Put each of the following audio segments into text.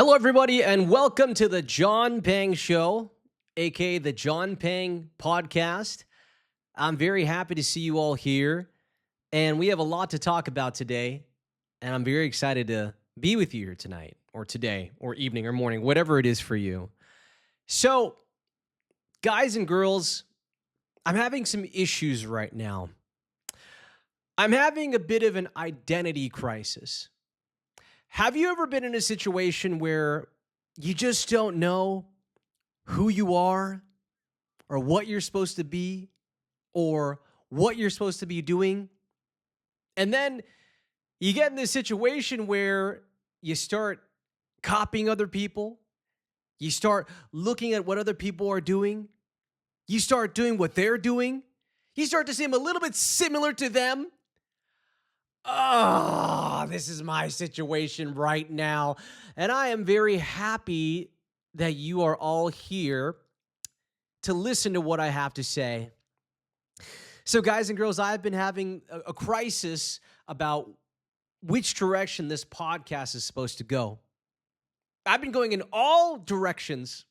Hello, everybody, and welcome to the John Pang Show, aka the John Pang Podcast. I'm very happy to see you all here, and we have a lot to talk about today, and I'm very excited to be with you here tonight, or today, or evening, or morning, whatever it is for you. So, guys and girls, I'm having some issues right now. I'm having a bit of an identity crisis. Have you ever been in a situation where you just don't know who you are or what you're supposed to be or what you're supposed to be doing? And then you get in this situation where you start copying other people. You start looking at what other people are doing. You start doing what they're doing. You start to seem a little bit similar to them. Oh, this is my situation right now. And I am very happy that you are all here to listen to what I have to say. So, guys and girls, I've been having a crisis about which direction this podcast is supposed to go. I've been going in all directions.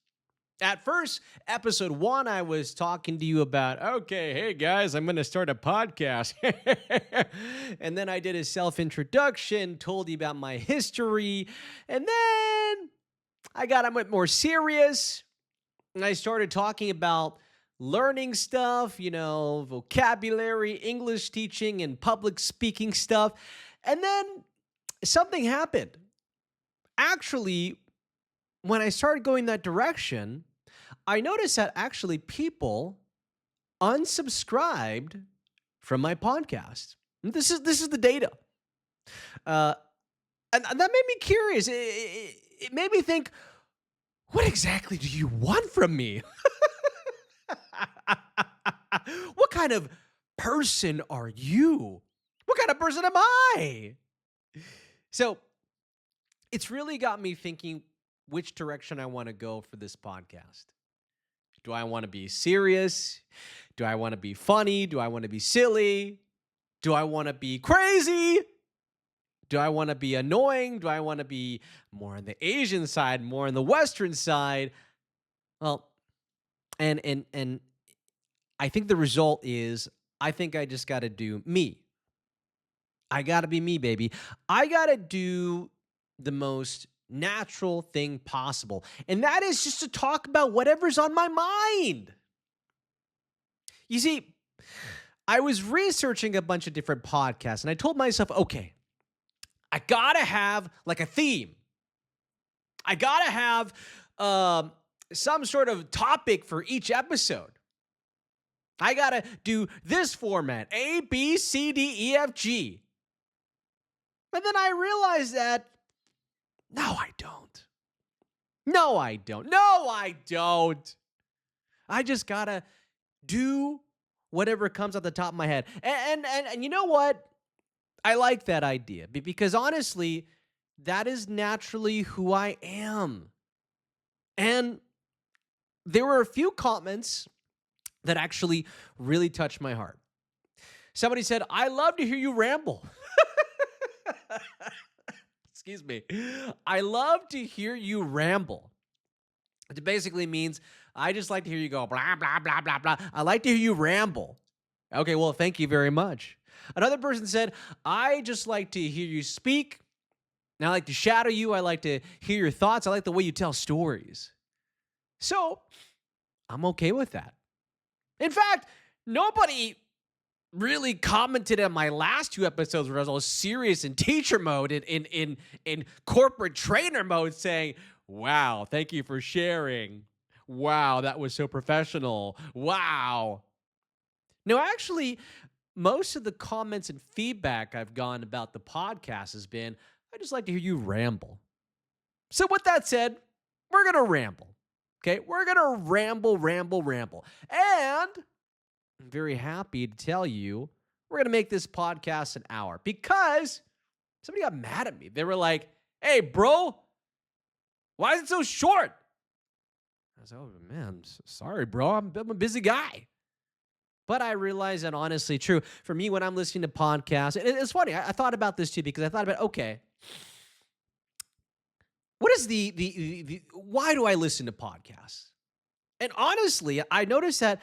At first, episode 1, I was talking to you about, okay, hey guys, I'm going to start a podcast. And then I did a self-introduction, told you about my history. And then I got a bit more serious. And I started talking about learning stuff, vocabulary, English teaching, and public speaking stuff. And then something happened. Actually, when I started going that direction, I noticed that actually people unsubscribed from my podcast. This is the data, and that made me curious. It made me think, what exactly do you want from me? What kind of person are you? What kind of person am I? So it's really got me thinking which direction I want to go for this podcast. Do I want to be serious? Do I want to be funny? Do I want to be silly? Do I want to be crazy? Do I want to be annoying? Do I want to be more on the Asian side, more on the Western side? Well, and I think the result is I think I just got to do me. I got to be me, baby. I got to do the most natural thing possible. And that is just to talk about whatever's on my mind. You see, I was researching a bunch of different podcasts and I told myself, okay, I gotta have like a theme. I gotta have some sort of topic for each episode. I gotta do this format, A, B, C, D, E, F, G. And then I realized that No, I don't. No, I don't. No, I don't. I just gotta do whatever comes off the top of my head. And you know what? I like that idea because honestly, that is naturally who I am. And there were a few comments that actually really touched my heart. Somebody said, I love to hear you ramble. Excuse me. I love to hear you ramble. It basically means I just like to hear you go blah, blah, blah, blah, blah. I like to hear you ramble. Okay, well, thank you very much. Another person said, I just like to hear you speak. And I like to shadow you. I like to hear your thoughts. I like the way you tell stories. So I'm okay with that. In fact, nobody really commented on my last 2 episodes where I was all serious in teacher mode, in corporate trainer mode, saying, wow, thank you for sharing. Wow, that was so professional. Wow. No, actually, most of the comments and feedback I've gotten about the podcast has been, I just like to hear you ramble. So with that said, we're going to ramble. Okay? We're going to ramble. And I'm very happy to tell you we're going to make this podcast an hour because somebody got mad at me. They were like, hey, bro, why is it so short? I was like, oh, man, sorry, bro. I'm a busy guy. But I realized that honestly true. For me, when I'm listening to podcasts, and it's funny, I thought about this too because I thought about, okay, what is why do I listen to podcasts? And honestly, I noticed that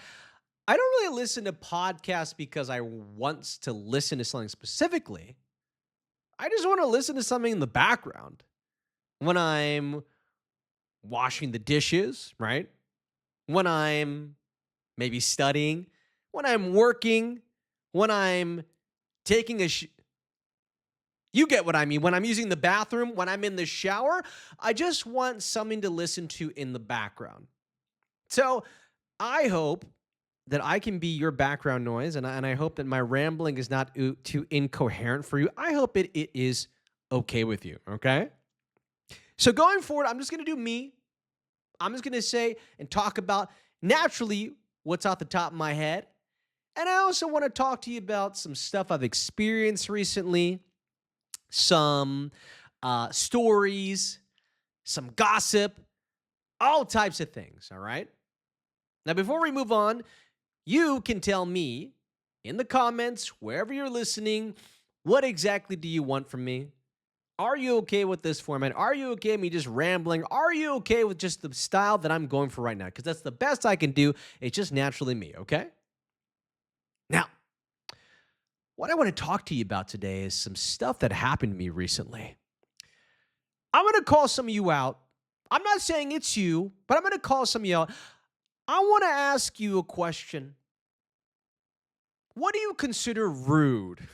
I don't really listen to podcasts because I want to listen to something specifically. I just want to listen to something in the background when I'm washing the dishes, right? When I'm maybe studying, when I'm working, when I'm taking you get what I mean. When I'm using the bathroom, when I'm in the shower, I just want something to listen to in the background. So I hope that I can be your background noise, and I hope that my rambling is not too incoherent for you. I hope it is okay with you, okay? So going forward, I'm just going to do me. I'm just going to say and talk about naturally what's off the top of my head. And I also want to talk to you about some stuff I've experienced recently, some stories, some gossip, all types of things, all right? Now, before we move on, you can tell me in the comments, wherever you're listening, what exactly do you want from me? Are you okay with this format? Are you okay with me just rambling? Are you okay with just the style that I'm going for right now? Because that's the best I can do. It's just naturally me, okay? Now, what I want to talk to you about today is some stuff that happened to me recently. I'm going to call some of you out. I'm not saying it's you, but I'm going to call some of you out. I want to ask you a question. What do you consider rude?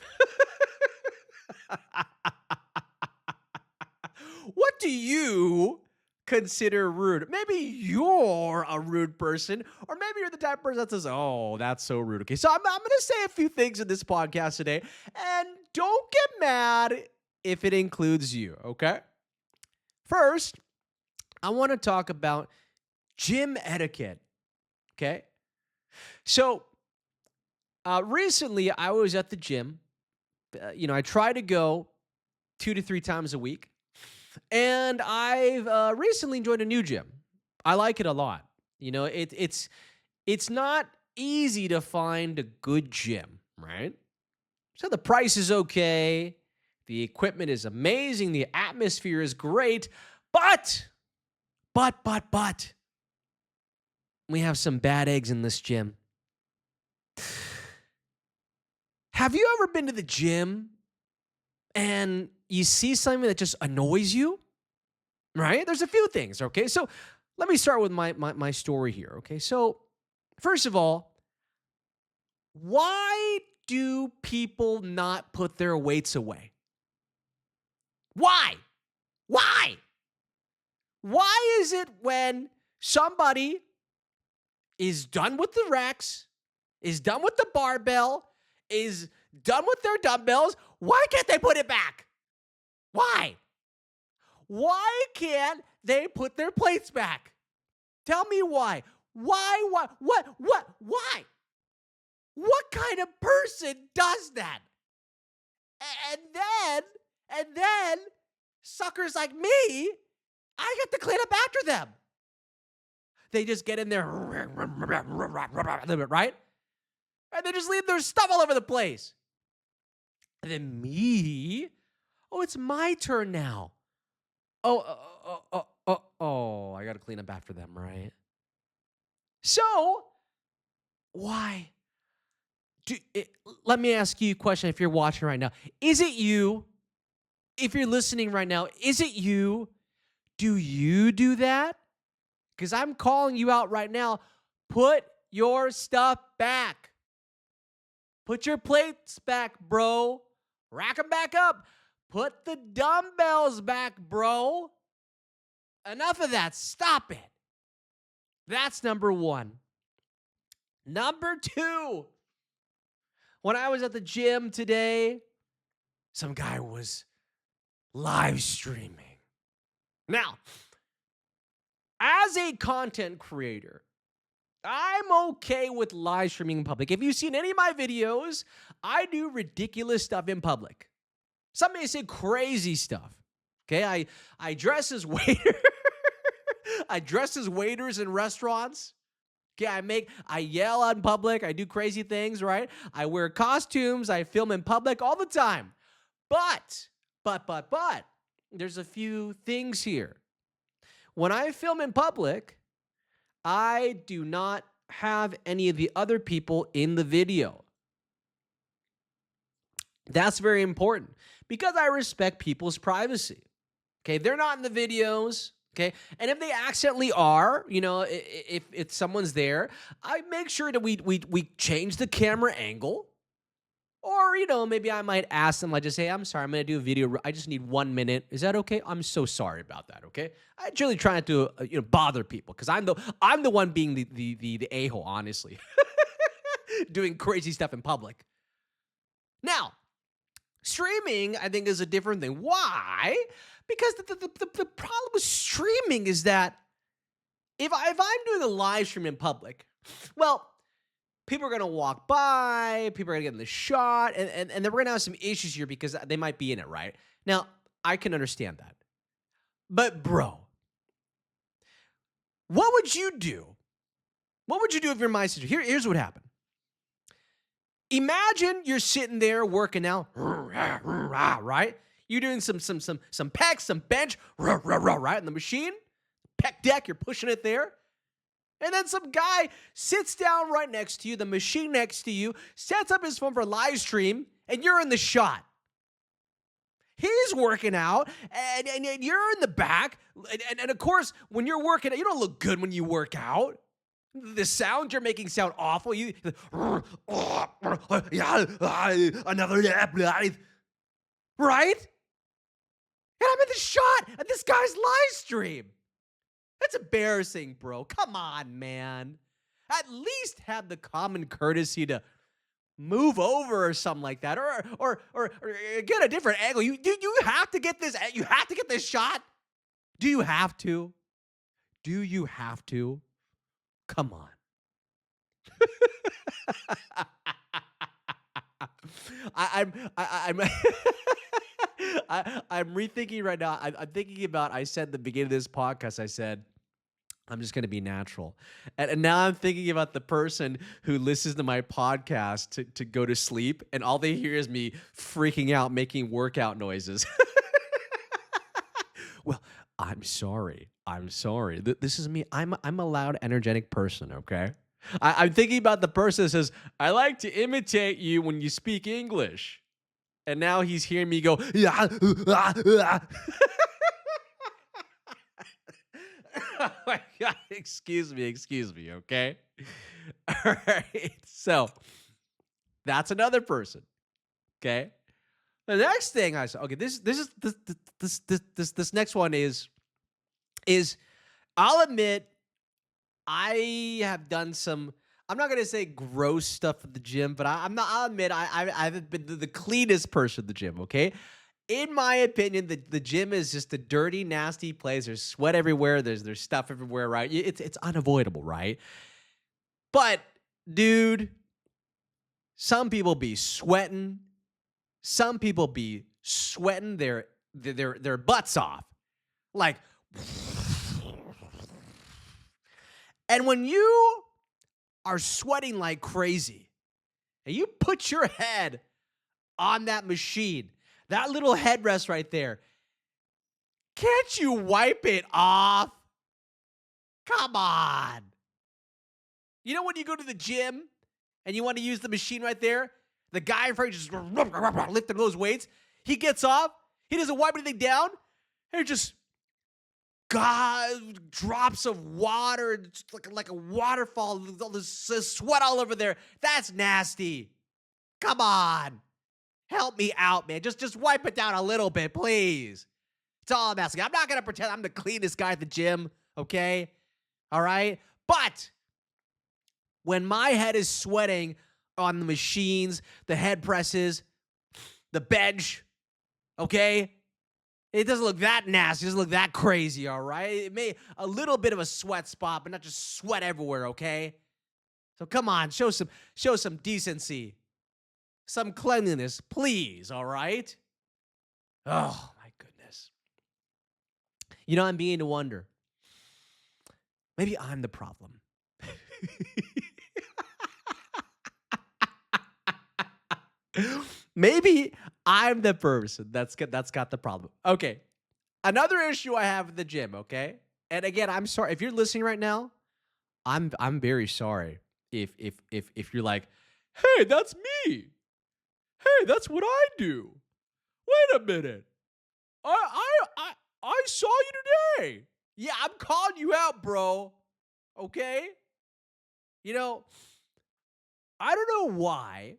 What do you consider rude? Maybe you're a rude person, or maybe you're the type of person that says, oh, that's so rude. Okay, so I'm going to say a few things in this podcast today, and don't get mad if it includes you, okay? First, I want to talk about gym etiquette, okay? So, recently, I was at the gym. I try to go 2 to 3 times a week. And I've recently joined a new gym. I like it a lot. It's not easy to find a good gym, right? So the price is okay. The equipment is amazing. The atmosphere is great. But, we have some bad eggs in this gym. Have you ever been to the gym and you see something that just annoys you, right? There's a few things, okay? So let me start with my story here, okay? So first of all, why do people not put their weights away? Why? Why? Why is it when somebody is done with the racks, is done with the barbell, is done with their dumbbells, why can't they put it back? Why? Why can't they put their plates back? Tell me why. Why? Why? What kind of person does that? And then, suckers like me, I get to clean up after them. They just get in there, right? And they just leave their stuff all over the place. And then me, oh, it's my turn now. Oh, I got to clean up after them, right? So, why? Let me ask you a question if you're watching right now. Is it you? If you're listening right now, is it you? Do you do that? Because I'm calling you out right now. Put your stuff back. Put your plates back, bro. Rack them back up. Put the dumbbells back, bro. Enough of that. Stop it. That's number one. Number two. When I was at the gym today, some guy was live streaming. Now, as a content creator, I'm okay with live streaming in public. If you've seen any of my videos, I do ridiculous stuff in public. Some may say crazy stuff. Okay, I dress as waiter. I dress as waiters in restaurants. Okay, I yell in public. I do crazy things, right? I wear costumes. I film in public all the time. But, there's a few things here. when I film in public, I do not have any of the other people in the video. That's very important because I respect people's privacy. Okay, they're not in the videos. Okay, and if they accidentally are, if someone's there, I make sure that we change the camera angle. Or, maybe I might ask them, like, just say, I'm sorry, I'm going to do a video. I just need 1 minute. Is that okay? I'm so sorry about that, okay? I really try not to, bother people because I'm the one being the a-hole, honestly. Doing crazy stuff in public. Now, streaming, I think, is a different thing. Why? Because the problem with streaming is that if I'm doing a live stream in public, well, people are going to walk by, people are going to get in the shot, and then we're going to have some issues here because they might be in it, right? Now, I can understand that. But, bro, what would you do? What would you do if you're my sister? Here's what happened. Imagine you're sitting there working out, right? You're doing some pecs, some bench, right? In the machine, pec deck, you're pushing it there. And then some guy sits down right next to you, the machine next to you, sets up his phone for a live stream, and you're in the shot. He's working out, and you're in the back. And of course, when you're working out, you don't look good when you work out. The sound you're making sound awful. Another right? And I'm in the shot at this guy's live stream. That's embarrassing, bro. Come on, man. At least have the common courtesy to move over or something like that, or get a different angle. You have to get this. You have to get this shot. Do you have to? Do you have to? Come on. I'm rethinking right now. I'm thinking about, I said at the beginning of this podcast, I said, I'm just going to be natural. And now I'm thinking about the person who listens to my podcast to go to sleep, and all they hear is me freaking out, making workout noises. Well, I'm sorry. This is me. I'm a loud, energetic person, okay? I'm thinking about the person that says, I like to imitate you when you speak English. And now he's hearing me go, yeah. Oh my God, excuse me, okay? All right, so that's another person, okay? The next thing I saw, okay, this next one is I'll admit I have done some, I'm not gonna say gross stuff at the gym, but I'll admit I haven't been the cleanest person at the gym, okay? In my opinion, the gym is just a dirty, nasty place. There's sweat everywhere. There's stuff everywhere, right? It's unavoidable, right? But, dude, some people be sweating. Some people be sweating their butts off. Like, and when you are sweating like crazy, and you put your head on that machine, that little headrest right there, can't you wipe it off? Come on. You know when you go to the gym and you want to use the machine right there? The guy in front just lifting those weights. He gets off. He doesn't wipe anything down. And just drops of water. It's like a waterfall. All this sweat all over there. That's nasty. Come on. Help me out, man. Just wipe it down a little bit, please. It's all I'm asking. I'm not going to pretend I'm the cleanest guy at the gym, okay? All right? But when my head is sweating on the machines, the head presses, the bench, okay? It doesn't look that nasty. It doesn't look that crazy, all right? It may a little bit of a sweat spot, but not just sweat everywhere, okay? So come on, show some decency. Some cleanliness, please, all right? Oh, my goodness. You know, I'm beginning to wonder. Maybe I'm the problem. Maybe I'm the person that's got the problem. Okay. Another issue I have at the gym, okay? And again, I'm sorry if you're listening right now. I'm very sorry if you're like, hey, that's me. Hey, that's what I do. Wait a minute. I saw you today. Yeah, I'm calling you out, bro. Okay? You know, I don't know why.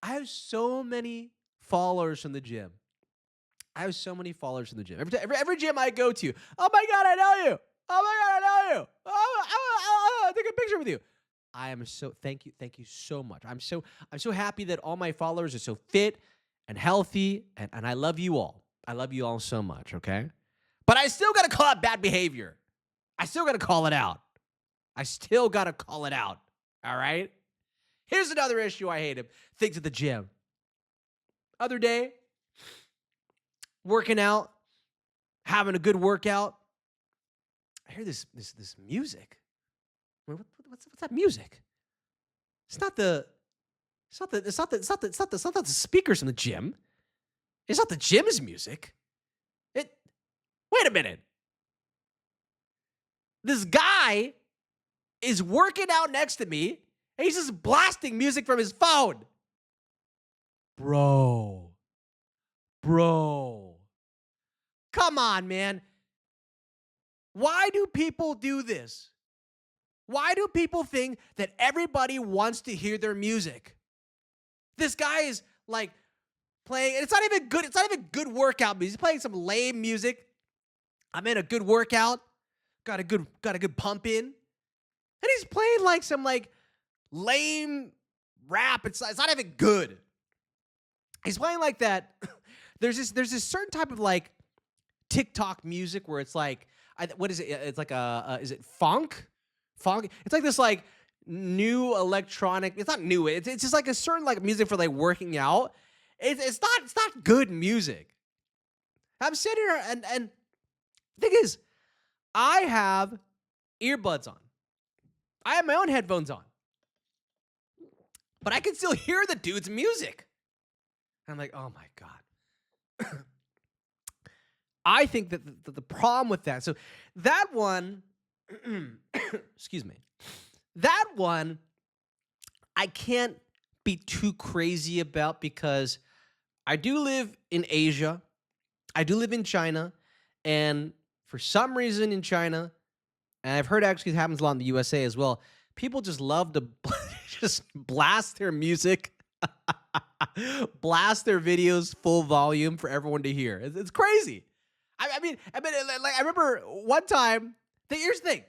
I have so many followers from the gym. I have so many followers in the gym. Every gym I go to, oh my God, I know you. Oh my God, I know you. I'll take a picture with you. I am so thank you so much. I'm so happy that all my followers are so fit and healthy, and I love you all. I love you all so much, okay? But I still gotta call out bad behavior. I still gotta call it out. I still gotta call it out. All right? Here's another issue I hate. Things at the gym. Other day, working out, having a good workout. I hear this music. What's that music? It's not the speakers in the gym. It's not the gym's music. Wait a minute. This guy is working out next to me, and he's just blasting music from his phone. Bro. Come on, man. Why do people do this? Why do people think that everybody wants to hear their music? This guy is like playing, and it's not even good workout music. He's playing some lame music. I'm in a good workout, got a good pump in, and he's playing like some like lame rap. It's not even good. He's playing like that. There's this certain type of like TikTok music where it's like, what is it? It's like is it funk? Funk. It's like this like new electronic. It's not new. It's just like a certain like music for like working out. It's not good music. I'm sitting here and the thing is, I have earbuds on. I have my own headphones on, but I can still hear the dude's music. And I'm like, oh my God. I think that the problem with that, so that one, excuse me, that one I can't be too crazy about because I do live in Asia. I do live in China. And for some reason in China, and I've heard actually it happens a lot in the USA as well, people just love to just blast their music, blast their videos full volume for everyone to hear. It's crazy. I mean, like I remember one time. Here's the thing: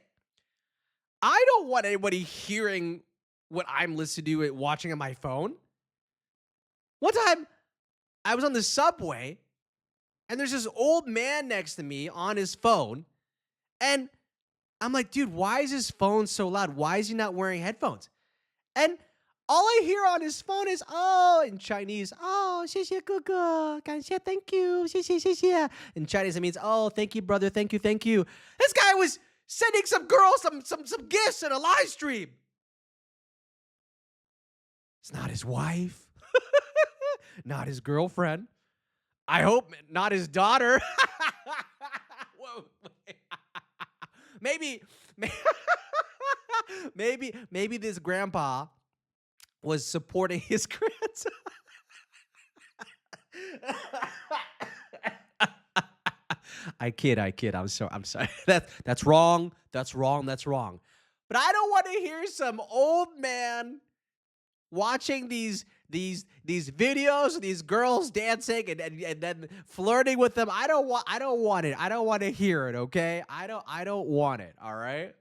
I don't want anybody hearing what I'm listening to, watching on my phone. One time, I was on the subway, and there's this old man next to me on his phone, and I'm like, dude, why is his phone so loud? Why is he not wearing headphones? And all I hear on his phone is, oh, in Chinese, oh, 谢谢哥哥, 感谢, thank you, 谢谢, 谢谢. In Chinese, it means, oh, thank you, brother, thank you, thank you. This guy was sending some girl some gifts in a live stream. It's not his wife, not his girlfriend. I hope not his daughter. Whoa. Maybe this grandpa was supporting his grandson. I kid. I'm sorry. That's wrong. That's wrong. But I don't want to hear some old man watching these videos of these girls dancing and then flirting with them. I don't want it. I don't want to hear it, okay? I don't want it, all right?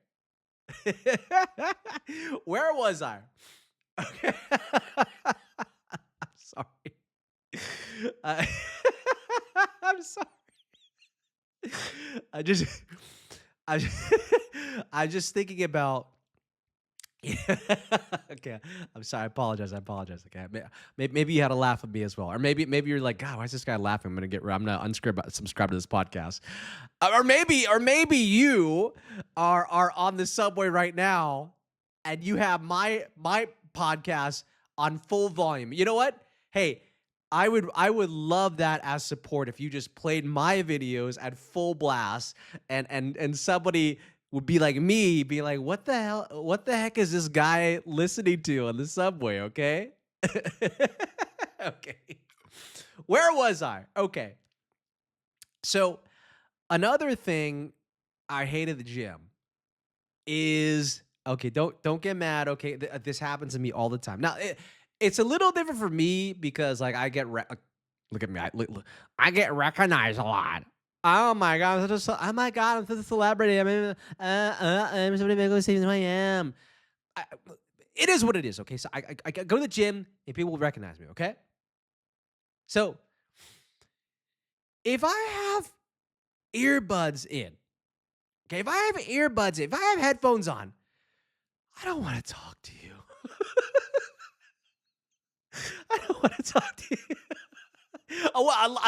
Where was I? Okay. I'm sorry. I'm sorry. I'm just thinking about. Okay, I'm sorry. I apologize. Okay, maybe you had a laugh at me as well, or maybe you're like, God, why is this guy laughing? I'm gonna unsubscribe to this podcast, or maybe you are on the subway right now, and you have my podcast on full volume. You know what? Hey, I would love that as support if you just played my videos at full blast and somebody would be like me, be like, what the heck is this guy listening to on the subway, okay? Okay. Where was I? Okay. So another thing I hate at the gym is okay. Don't get mad. Okay, this happens to me all the time. Now it's a little different for me because like look at me. I get recognized a lot. Oh my god! Oh my god! I'm such a celebrity. I'm somebody big who sees who I am. I, it is what it is. Okay, so I go to the gym and people will recognize me. Okay, so if I have earbuds in, okay, if I have headphones on, I don't want to talk to you. I don't want to talk to you. Oh, well,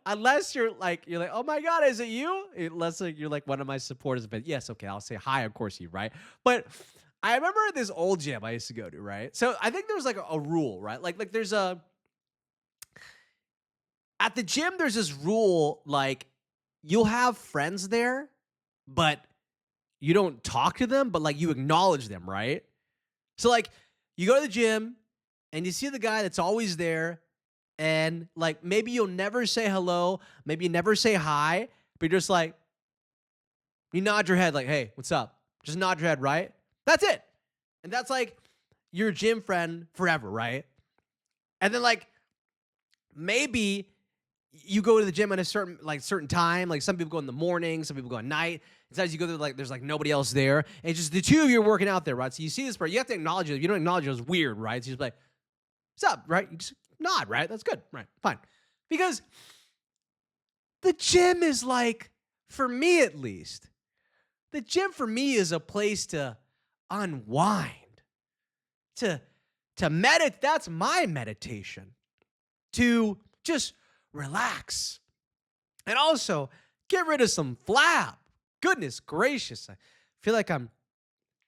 unless you're like, oh my god, is it you? Unless like, you're like one of my supporters, but yes, okay, I'll say hi, of course you, right? But I remember this old gym I used to go to, right? So I think there's like a rule, right? Like there's a at the gym there's this rule like you'll have friends there, but you don't talk to them, but like you acknowledge them, right? So like you go to the gym and you see the guy that's always there and like maybe you'll never say hello, maybe you never say hi, but you're just like you nod your head like, "Hey, what's up?" Just nod your head, right? That's it. And that's like your gym friend forever, right? And then like maybe you go to the gym at a certain time. Like some people go in the morning, some people go at night. Sometimes you go there like there's like nobody else there. And it's just the two of you are working out there, right? So you see this person, you have to acknowledge it. If you don't acknowledge it, it's weird, right? So you just like, what's up, right? You just nod, right? That's good, right? Fine. Because the gym is like, for me at least, the gym for me is a place to unwind, to meditate. That's my meditation. To just relax. And also get rid of some flab. Goodness gracious. I feel like I'm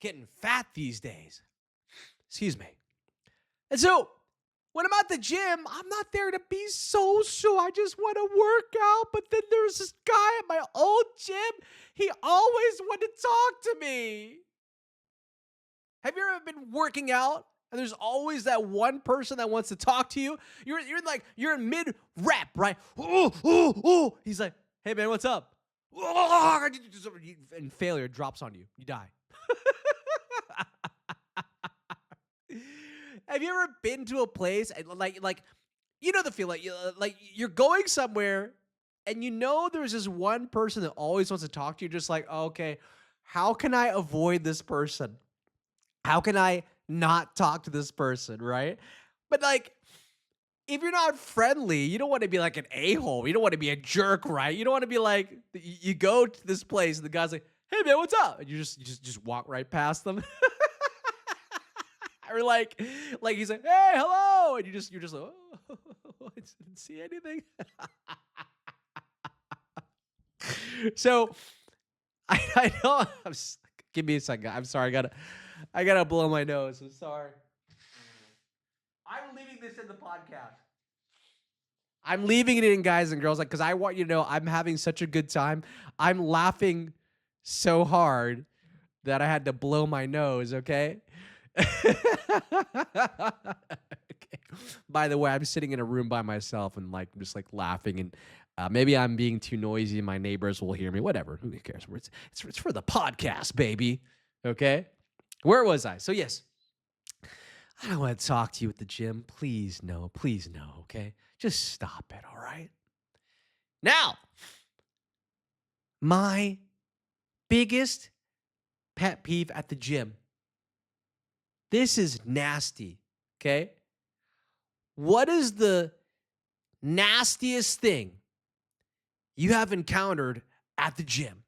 getting fat these days. Excuse me. And so when I'm at the gym, I'm not there to be social. I just want to work out. But then there's this guy at my old gym. He always wanted to talk to me. Have you ever been working out and there's always that one person that wants to talk to you? You're in mid rep, right? Oh. He's like, hey man, what's up? And failure drops on you. You die. Have you ever been to a place and like you know the feeling like you're going somewhere and you know there's this one person that always wants to talk to you, just like, oh, okay, how can I avoid this person? How can I not talk to this person, right? But like if you're not friendly, you don't want to be like an a-hole. You don't want to be a jerk, right? You don't want to be like you go to this place and the guy's like, "Hey man, what's up?" And you just walk right past them. Or like he's like, "Hey, hello," and you're just like, "Oh, I didn't see anything." So I know. Give me a second. I'm sorry. I gotta blow my nose. I'm sorry. I'm leaving this in the podcast. I'm leaving it in, guys and girls, like because I want you to know I'm having such a good time. I'm laughing so hard that I had to blow my nose. Okay. Okay. By the way, I'm sitting in a room by myself and like just like laughing and maybe I'm being too noisy. My neighbors will hear me. Whatever. Who cares? It's for the podcast, baby. Okay. Where was I? So yes, I don't want to talk to you at the gym. Please no. Please no. Okay. Just stop it. All right. Now, my biggest pet peeve at the gym. This is nasty. Okay. What is the nastiest thing you have encountered at the gym?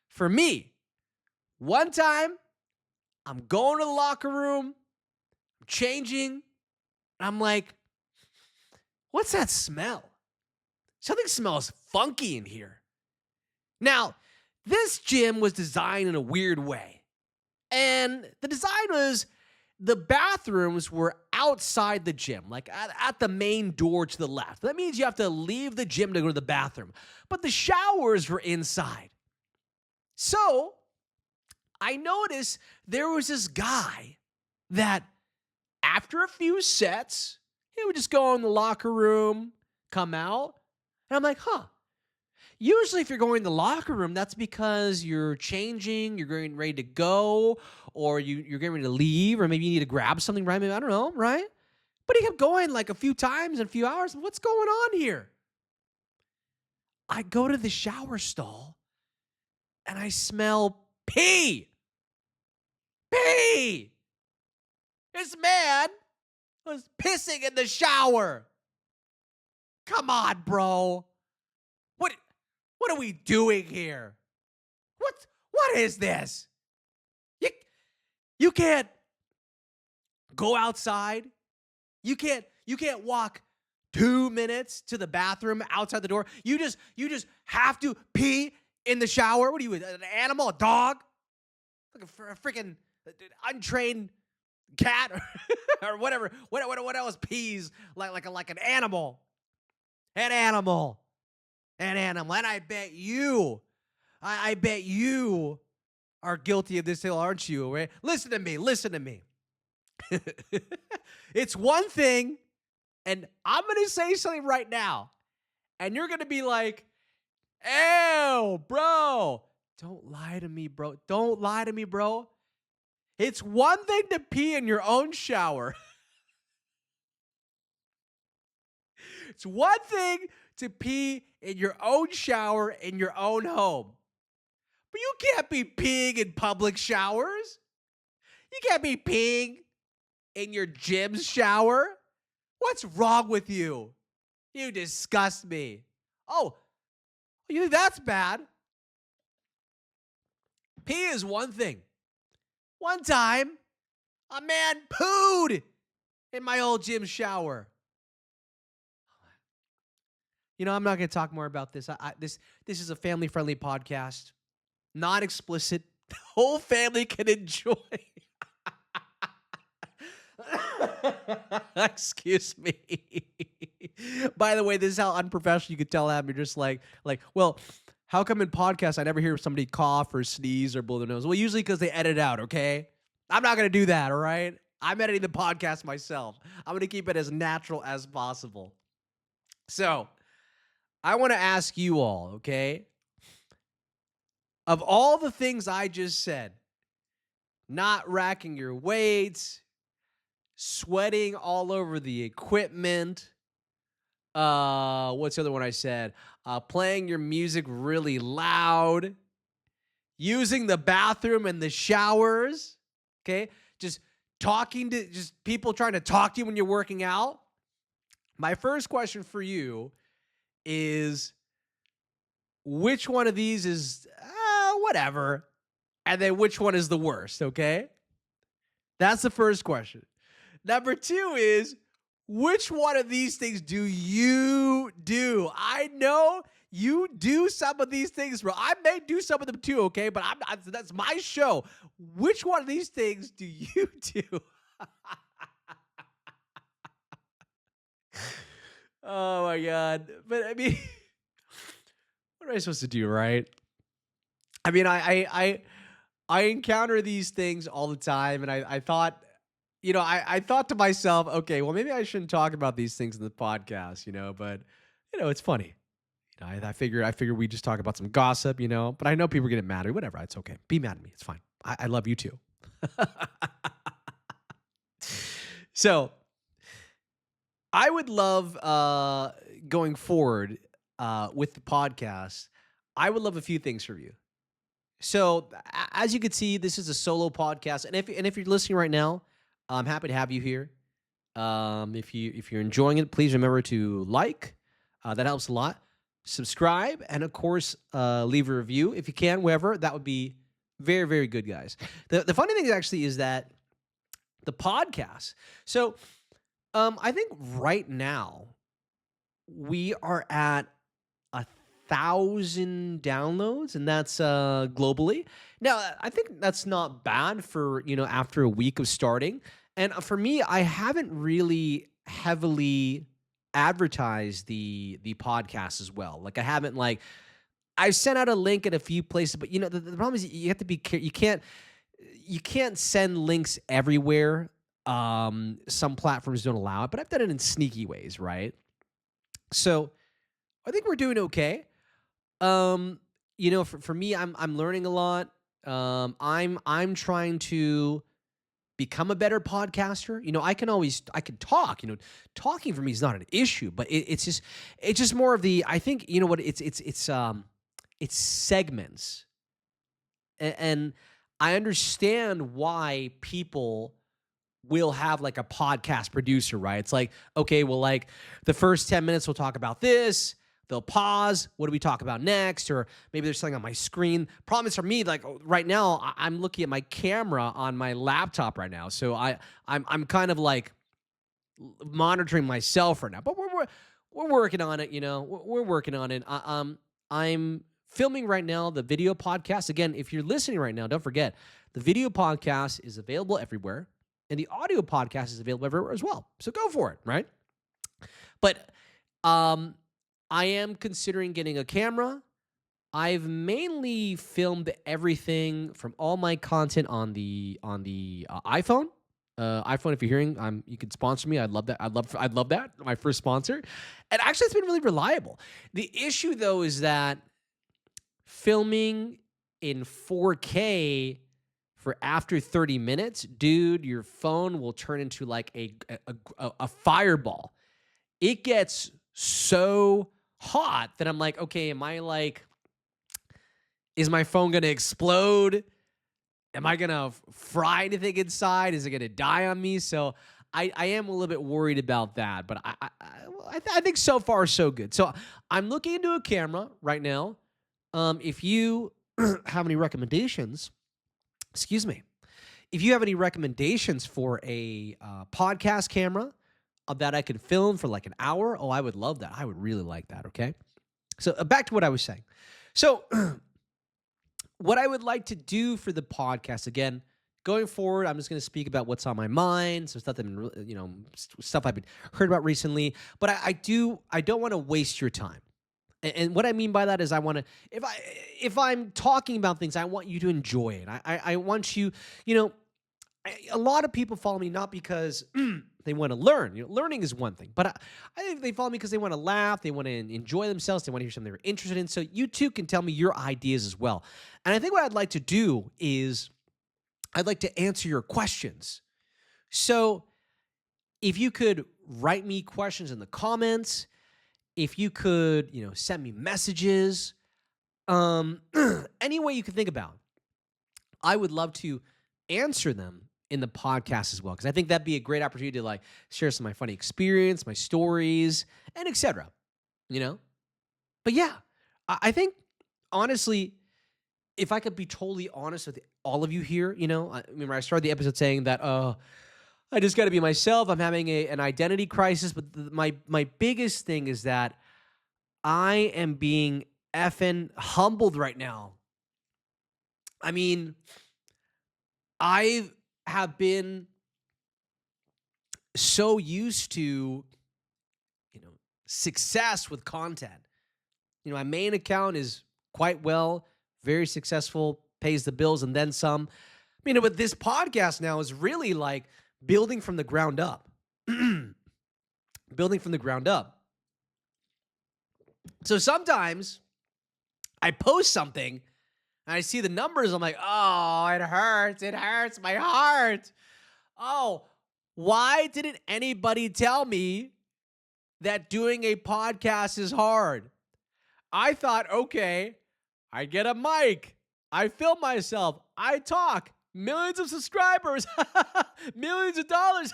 For me, one time I'm going to the locker room, I'm changing, and I'm like, what's that smell? Something smells funky in here. Now, this gym was designed in a weird way. And the design was the bathrooms were outside the gym, like at the main door to the left. That means you have to leave the gym to go to the bathroom. But the showers were inside. So I noticed there was this guy that after a few sets, he would just go in the locker room, come out, and I'm like, huh. Usually if you're going to the locker room, that's because you're changing, you're getting ready to go, or you're getting ready to leave, or maybe you need to grab something, right? Maybe, I don't know, right? But he kept going like a few times in a few hours. What's going on here? I go to the shower stall, and I smell pee. Pee! This man was pissing in the shower. Come on, bro. What are we doing here? What is this? You can't go outside. You can't walk 2 minutes to the bathroom outside the door. You just have to pee in the shower. What are you, an animal, a dog? Like a freaking untrained cat or whatever. What else pees like an animal? An animal. An animal. And I bet you are guilty of this, aren't you? Right? Listen to me. It's one thing, and I'm going to say something right now, and you're going to be like, ew, bro. Don't lie to me, bro. Don't lie to me, bro. It's one thing to pee in your own shower. It's one thing to pee in your own shower in your own home. But you can't be peeing in public showers. You can't be peeing in your gym's shower. What's wrong with you? You disgust me. Oh, you think that's bad? Pee is one thing. One time, a man pooed in my old gym shower. You know, I'm not going to talk more about this. This is a family-friendly podcast, not explicit. The whole family can enjoy. Excuse me. By the way, this is how unprofessional you could tell I'm. You're just like, well, how come in podcasts I never hear somebody cough or sneeze or blow their nose? Well, usually because they edit it out, okay? I'm not going to do that, all right? I'm editing the podcast myself. I'm going to keep it as natural as possible. So, I want to ask you all, okay? Of all the things I just said, not racking your weights, sweating all over the equipment, what's the other one I said? Playing your music really loud, using the bathroom and the showers, okay? Just people trying to talk to you when you're working out. My first question for you is, which one of these is whatever, and then which one is the worst, okay? That's the first question. Number two is, which one of these things do you do? I know you do some of these things, bro. I may do some of them too, okay? But that's my show. Which one of these things do you do? Oh my God. But I mean, what am I supposed to do, right? I mean, I encounter these things all the time, and I thought, I thought to myself, okay, well, maybe I shouldn't talk about these things in the podcast, but it's funny. I figure we just talk about some gossip, but I know people are getting mad at me. Whatever, it's okay. Be mad at me. It's fine. I love you too. So I would love, going forward with the podcast, I would love a few things from you. So as you can see, this is a solo podcast, and if you're listening right now, I'm happy to have you here. If you're enjoying it, please remember to like. That helps a lot. Subscribe, and of course, leave a review if you can, wherever. That would be very, very good, guys. The funny thing actually is that the podcast. So I think right now we are at 1,000 downloads, and that's globally. Now, I think that's not bad for after a week of starting. And for me, I haven't really heavily advertised the podcast as well. Like I haven't like I've sent out a link at a few places, but the problem is you have to be careful. You can't send links everywhere. Some platforms don't allow it, but I've done it in sneaky ways, right? So I think we're doing okay. For me, I'm learning a lot. I'm trying to become a better podcaster. I can talk. Talking for me is not an issue, but it's just more of the. I think what it's segments, and I understand why people will have like a podcast producer, right? It's like, okay, well, like the first 10 minutes we'll talk about this. They'll pause. What do we talk about next? Or maybe there's something on my screen. Problem is for me, like right now, I'm looking at my camera on my laptop right now. So I'm kind of like monitoring myself right now. But we're working on it, We're working on it. I'm filming right now the video podcast. Again, if you're listening right now, don't forget the video podcast is available everywhere. And the audio podcast is available everywhere as well. So go for it, right? But I am considering getting a camera. I've mainly filmed everything from all my content on the iPhone. iPhone, if you're hearing, you could sponsor me. I'd love that. I'd love that. My first sponsor. And actually, it's been really reliable. The issue though is that filming in 4K for after 30 minutes, dude, your phone will turn into like a fireball. It gets so hot that I'm like, okay, is my phone going to explode? Am I going to fry anything inside? Is it going to die on me? So I am a little bit worried about that, but I think so far so good. So I'm looking into a camera right now. If you have any recommendations, excuse me. If you have any recommendations for a podcast camera that I could film for like an hour, oh, I would love that. I would really like that, okay? So back to what I was saying. So what I would like to do for the podcast, again, going forward, I'm just going to speak about what's on my mind, some stuff that stuff I've been heard about recently. But I don't want to waste your time. And what I mean by that is I want to, if I'm talking about things, I want you to enjoy it. I want you, a lot of people follow me not because they want to learn. Learning is one thing, but I think they follow me because they want to laugh, they want to enjoy themselves, they want to hear something they're interested in. So you too can tell me your ideas as well. And I think what I'd like to do is I'd like to answer your questions. So if you could write me questions in the comments, if you could, send me messages, any way you can think about, I would love to answer them in the podcast as well, because I think that'd be a great opportunity to like share some of my funny experience, my stories, and etc. But yeah, I think honestly, if I could be totally honest with all of you here, I remember I started the episode saying that, I just got to be myself. I'm having an identity crisis, but my biggest thing is that I am being effing humbled right now. I mean, I have been so used to, success with content. My main account is quite well, very successful, pays the bills and then some. But this podcast now is really like building from the ground up. Building from the ground up. So sometimes I post something and I see the numbers. I'm like, oh, it hurts. It hurts my heart. Oh, why didn't anybody tell me that doing a podcast is hard? I thought, okay, I get a mic. I film myself. I talk. Millions of subscribers. Millions of dollars.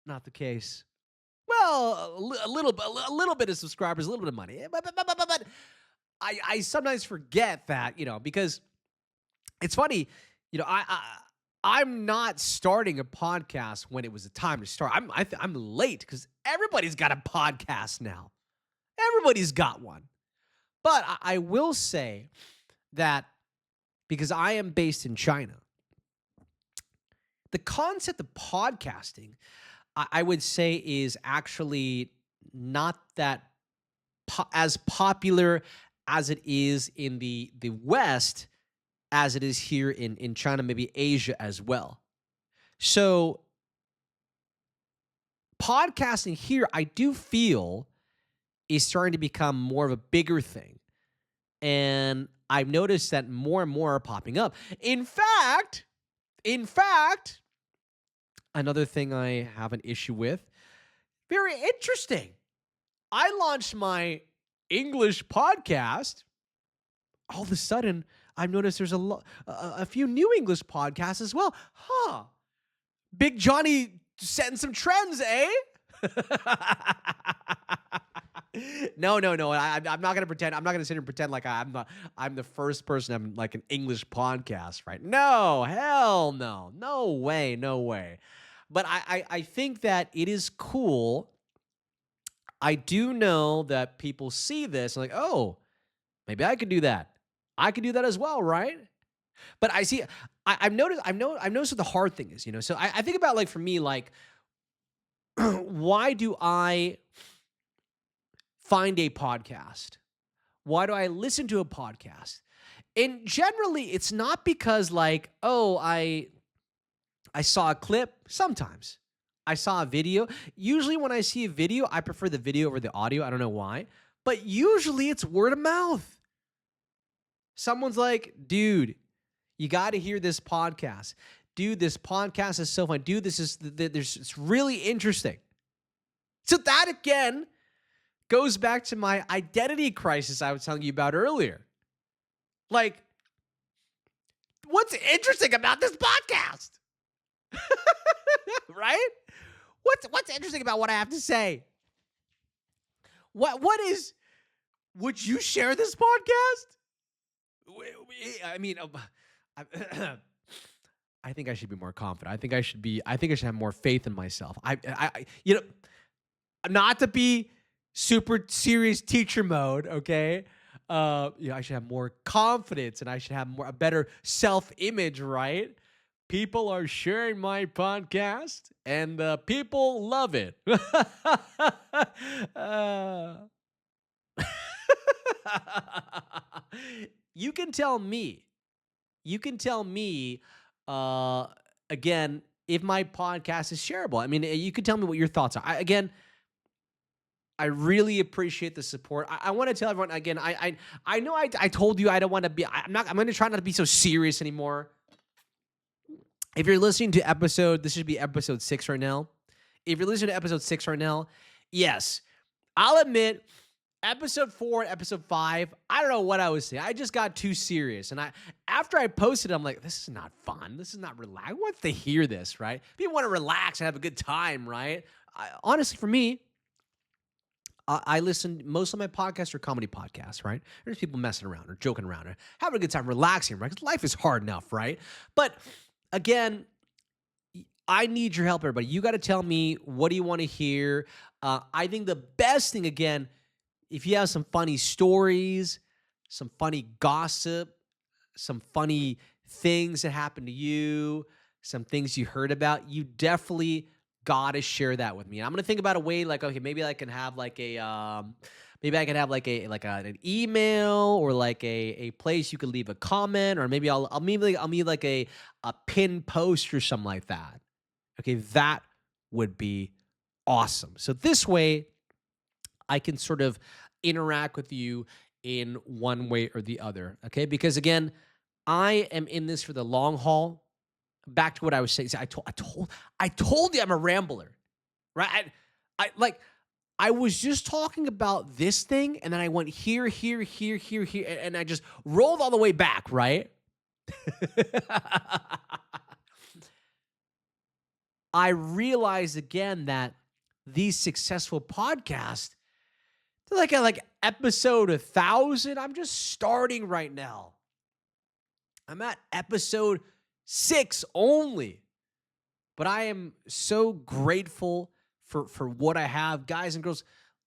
Not the case. Well, a little bit of subscribers, a little bit of money. But I sometimes forget that, because it's funny, I'm not starting a podcast when it was the time to start. I'm late because everybody's got a podcast now. Everybody's got one. But I will say that because I am based in China, the concept of podcasting, I would say, is actually not that as popular as it is in the West as it is here in China, maybe Asia as well. So podcasting here, I do feel, is starting to become more of a bigger thing. And I've noticed that more and more are popping up. In fact, another thing I have an issue with, very interesting. I launched my English podcast. All of a sudden, I've noticed there's a few new English podcasts as well. Huh. Big Johnny setting some trends, eh? No. I'm not gonna pretend. I'm not gonna sit here and pretend like I'm the first person having like an English podcast, right? No, hell no, no way. But I think that it is cool. I do know that people see this and like, oh, maybe I could do that. I could do that as well, right? But I see. I've noticed. I've noticed what the hard thing is. So I think about, like, for me, like, why do I find a podcast? Why do I listen to a podcast? And generally, it's not because, like, oh, I saw a clip. Sometimes I saw a video. Usually when I see a video, I prefer the video over the audio. I don't know why. But usually it's word of mouth. Someone's like, dude, you got to hear this podcast. Dude, this podcast is so fun. Dude, it's really interesting. So that, again, goes back to my identity crisis I was telling you about earlier. Like, what's interesting about this podcast? Right? What's interesting about what I have to say? What is? Would you share this podcast? I mean, I think I should be more confident. I think I should have more faith in myself. Not to be super serious teacher mode, okay? I should have more confidence and I should have a better self-image, right? People are sharing my podcast and people love it. You can tell me. Uh, again, if my podcast is shareable. I mean, you can tell me what your thoughts are. I really appreciate the support. I want to tell everyone again. I know I told you I don't want to be. I'm going to try not to be so serious anymore. If you're listening to this should be episode 6 right now. If you're listening to episode 6 right now, yes, I'll admit, episode 4 and episode 5, I don't know what I was saying. I just got too serious. And after I posted, I'm like, this is not fun. This is not relaxed. I want to hear this, right? People want to relax and have a good time, right? Honestly, for me, I listen, most of my podcasts are comedy podcasts, right? There's people messing around or joking around or having a good time, relaxing, right? Because life is hard enough, right? But again, I need your help, everybody. You got to tell me, what do you want to hear? I think the best thing, again, if you have some funny stories, some funny gossip, some funny things that happened to you, some things you heard about, you definitely got to share that with me. And I'm going to think about a way, like, okay, maybe I can have like an email or like a place you could leave a comment, or maybe I'll need like a pinned post or something like that. Okay, that would be awesome. So this way I can sort of interact with you in one way or the other. Okay, because again, I am in this for the long haul. Back to what I was saying. I told you I'm a rambler, right? I was just talking about this thing, and then I went here, and I just rolled all the way back, right? I realized again that these successful podcasts, they're like episode 1,000. I'm just starting right now. I'm at episode 6 only. But I am so grateful for what I have. Guys and girls,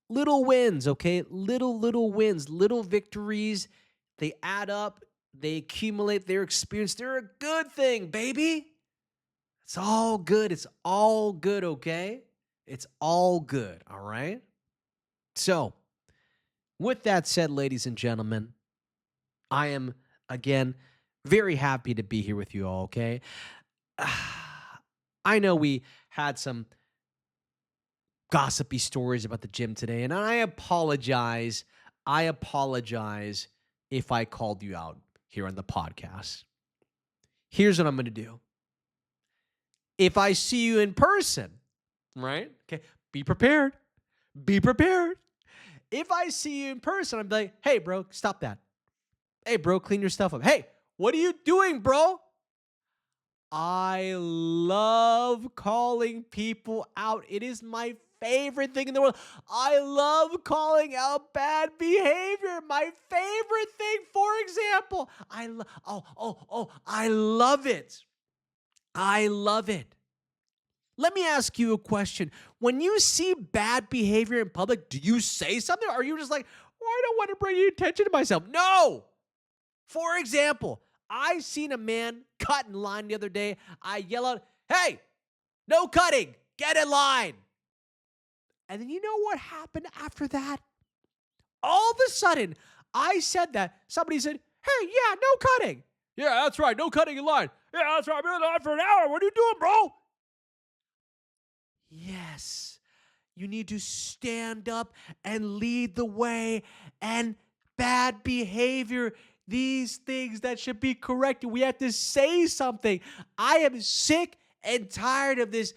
little wins, okay? Little wins, little victories. They add up. They accumulate their experience. They're a good thing, baby. It's all good. It's all good, okay? It's all good, all right? So, with that said, ladies and gentlemen, I am again very happy to be here with you all, okay? I know we had some gossipy stories about the gym today, and I apologize. I apologize if I called you out here on the podcast. Here's what I'm going to do. If I see you in person, right? Okay, be prepared. Be prepared. If I see you in person, I'm like, hey, bro, stop that. Hey, bro, clean your stuff up. Hey, what are you doing, bro? I love calling people out. It is my favorite thing in the world. I love calling out bad behavior. My favorite thing, for example. I love it. I love it. Let me ask you a question. When you see bad behavior in public, do you say something? Or are you just like, oh, I don't want to bring any attention to myself? No. For example, I seen a man cut in line the other day. I yell out, hey, no cutting. Get in line. And then you know what happened after that? All of a sudden, I said that. Somebody said, hey, yeah, no cutting. Yeah, that's right. No cutting in line. Yeah, that's right. I've been in line for an hour. What are you doing, bro? Yes, you need to stand up and lead the way. And bad behavior, these things that should be corrected, we have to say something. I am sick and tired of this.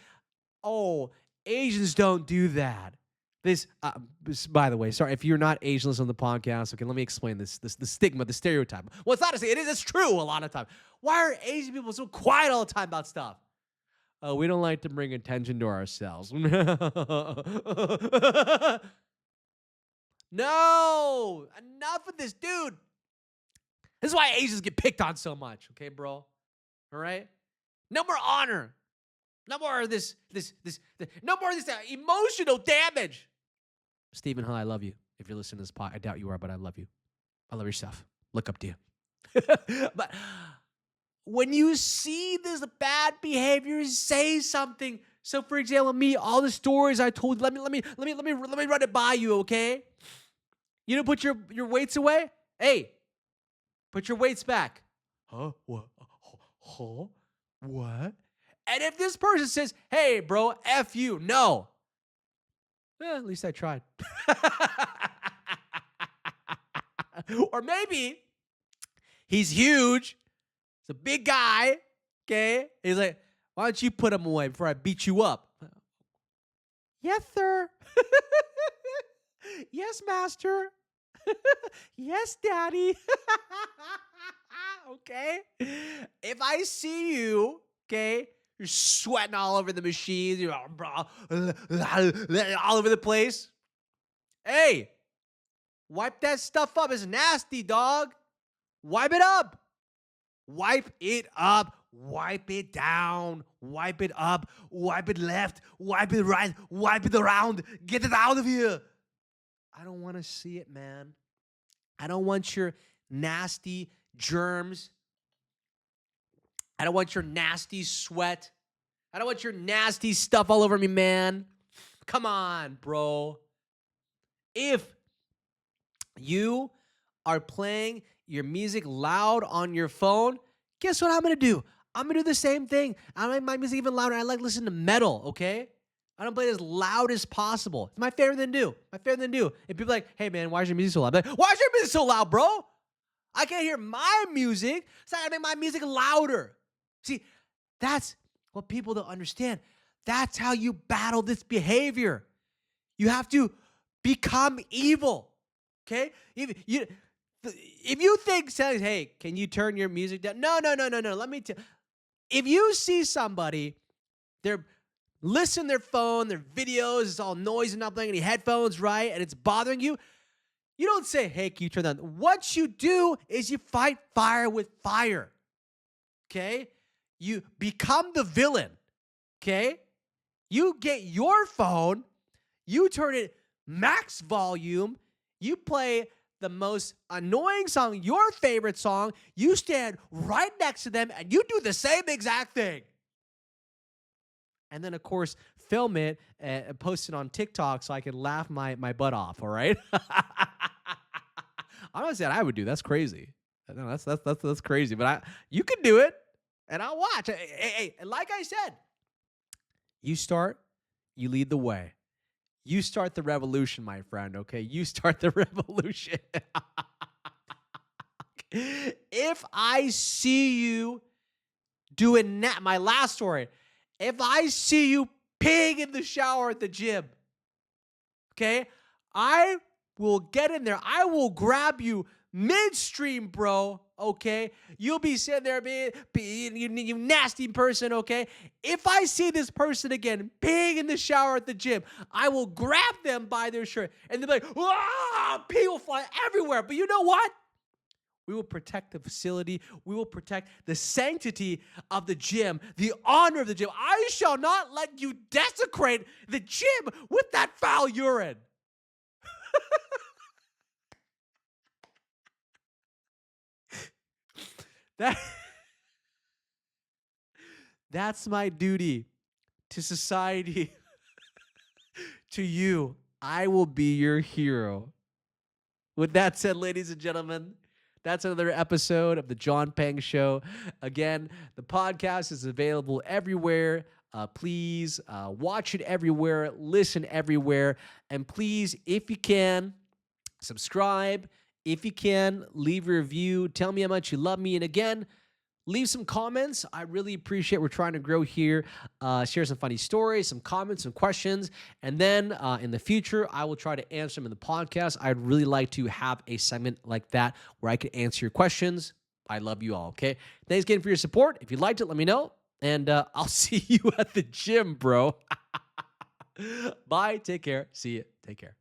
Oh, Asians don't do that. This, by the way, sorry, if you're not Asian listening to the podcast, okay, let me explain this the stigma, the stereotype. Well, it's not a stigma. It's true a lot of time. Why are Asian people so quiet all the time about stuff? Oh, we don't like to bring attention to ourselves. No, enough of this, dude. This is why Asians get picked on so much, okay, bro? All right? No more honor. No more of this, no more of this emotional damage. Stephen Hull, I love you. If you're listening to this pod, I doubt you are, but I love you. I love your stuff. Look up to you. But when you see this bad behavior, say something. So, for example, me, all the stories I told you, let me run it by you, okay? You don't put your weights away? Hey, put your weights back. Huh? What? Huh? What? And if this person says, hey, bro, F you, no. At least I tried. Or maybe he's huge. He's a big guy, okay? He's like, why don't you put him away before I beat you up? Yes, sir. Yes, master. Yes, daddy. Okay? If I see you, okay, you're sweating all over the machines, you're all over the place. Hey, wipe that stuff up. It's nasty, dog. Wipe it up. Wipe it up. Wipe it down. Wipe it up. Wipe it left. Wipe it right. Wipe it around. Get it out of here. I don't want to see it, man. I don't want your nasty germs. I don't want your nasty sweat. I don't want your nasty stuff all over me, man. Come on, bro. If you are playing your music loud on your phone, guess what I'm going to do? I'm going to do the same thing. I like my music even louder. I like listening to metal, okay? I don't play it as loud as possible. It's my favorite thing to do. My favorite thing to do. And people are like, hey, man, why is your music so loud? I'm like, why is your music so loud, bro? I can't hear my music, so I gotta make my music louder. See, that's what people don't understand. That's how you battle this behavior. You have to become evil, okay? If you think, saying, hey, can you turn your music down? No. Let me tell you. If you see somebody, they're listening to their phone, their videos, it's all noisy, not playing any headphones, right? And it's bothering you. You don't say, hey, can you turn that on? What you do is you fight fire with fire, okay? You become the villain, okay? You get your phone, you turn it max volume, you play the most annoying song, your favorite song, you stand right next to them, and you do the same exact thing. and then, of course, film it and post it on TikTok so I can laugh my butt off, all right? I'm not saying I would do. That's crazy. No, that's crazy. But you can do it, and I'll watch. Hey, like I said, you start, you lead the way. You start the revolution, my friend. Okay, you start the revolution. If I see you doing that, my last story. If I see you peeing in the shower at the gym, okay, I will get in there. I will grab you midstream, bro. Okay, you'll be sitting there being you nasty person. Okay, if I see this person again peeing in the shower at the gym, I will grab them by their shirt and they'll be like, "Ah!" Pee will fly everywhere. But you know what? We will protect the facility. We will protect the sanctity of the gym, the honor of the gym. I shall not let you desecrate the gym with that foul urine. That That's my duty to society, to you. I will be your hero. With that said, ladies and gentlemen, that's another episode of the John Pang Show. Again, the podcast is available everywhere. Please watch it everywhere, listen everywhere, and please, if you can, subscribe. If you can, leave a review. Tell me how much you love me. And again, leave some comments. I really appreciate we're trying to grow here. Share some funny stories, some comments, some questions. And then in the future, I will try to answer them in the podcast. I'd really like to have a segment like that where I can answer your questions. I love you all, okay? Thanks again for your support. If you liked it, let me know. And I'll see you at the gym, bro. Bye. Take care. See you. Take care.